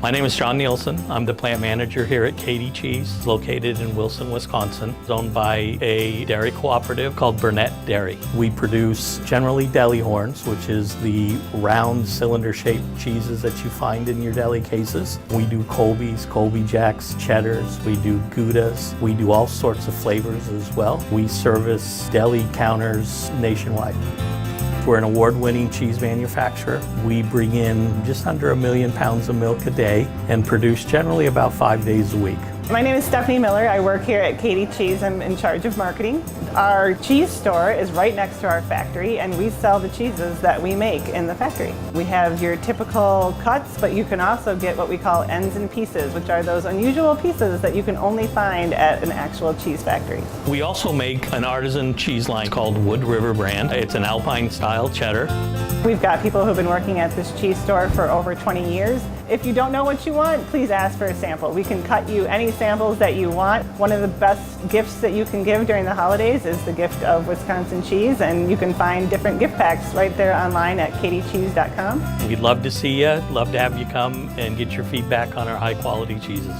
My name is John Nielsen. I'm the plant manager here at Cady Cheese, located in Wilson, Wisconsin. It's owned by a dairy cooperative called Burnett Dairy. We produce generally deli horns, which is the round cylinder-shaped cheeses that you find in your deli cases. We do Colbys, Colby Jacks, cheddars, we do Goudas, we do all sorts of flavors as well. We service deli counters nationwide. We're an award-winning cheese manufacturer. We bring in just under 1 million pounds of milk a day and produce generally about 5 days a week. My name is Stephanie Miller. I work here at Cady Cheese. I'm in charge of marketing. Our cheese store is right next to our factory, and we sell the cheeses that we make in the factory. We have your typical cuts, but you can also get what we call ends and pieces, which are those unusual pieces that you can only find at an actual cheese factory. We also make an artisan cheese line called Wood River brand. It's an Alpine-style cheddar. We've got people who've been working at this cheese store for over 20 years. If you don't know what you want, please ask for a sample. We can cut you any samples that you want. One of the best gifts that you can give during the holidays is the gift of Wisconsin cheese, and you can find different gift packs right there online at cadycheese.com. We'd love to see you, love to have you come and get your feedback on our high quality cheeses.